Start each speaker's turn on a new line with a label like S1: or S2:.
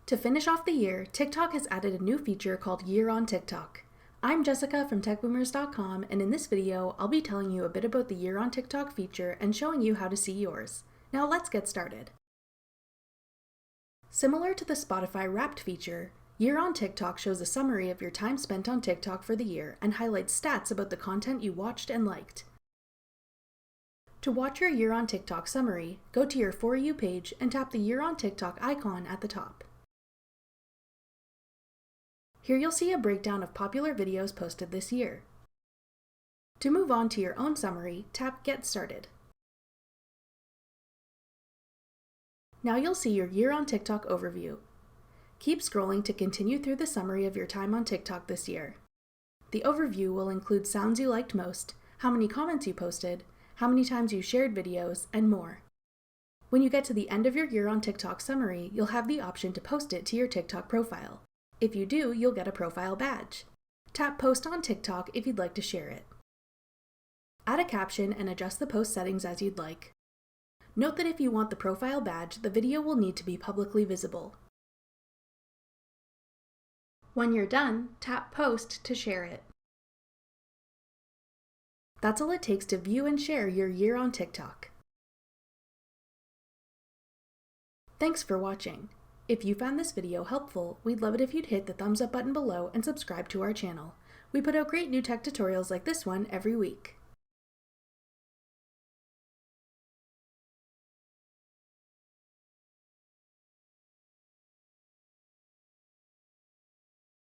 S1: To finish off the year, TikTok has added a new feature called Year on TikTok. I'm Jessica from TechBoomers.com, and in this video, I'll be telling you a bit about the Year on TikTok feature and showing you how to see yours. Now let's get started. Similar to the Spotify Wrapped feature, Year on TikTok shows a summary of your time spent on TikTok for the year and highlights stats about the content you watched and liked. To watch your Year on TikTok summary, go to your For You page and tap the Year on TikTok icon at the top. Here you'll see a breakdown of popular videos posted this year. To move on to your own summary, tap Get Started. Now you'll see your Year on TikTok overview. Keep scrolling to continue through the summary of your time on TikTok this year. The overview will include sounds you liked most, how many comments you posted, how many times you shared videos, and more. When you get to the end of your Year on TikTok summary, you'll have the option to post it to your TikTok profile. If you do, you'll get a profile badge. Tap Post on TikTok if you'd like to share it. Add a caption and adjust the post settings as you'd like. Note that if you want the profile badge, the video will need to be publicly visible. When you're done, tap Post to share it. That's all it takes to view and share your Year on TikTok. Thanks for watching. If you found this video helpful, we'd love it if you'd hit the thumbs up button below and subscribe to our channel. We put out great new tech tutorials like this one every week.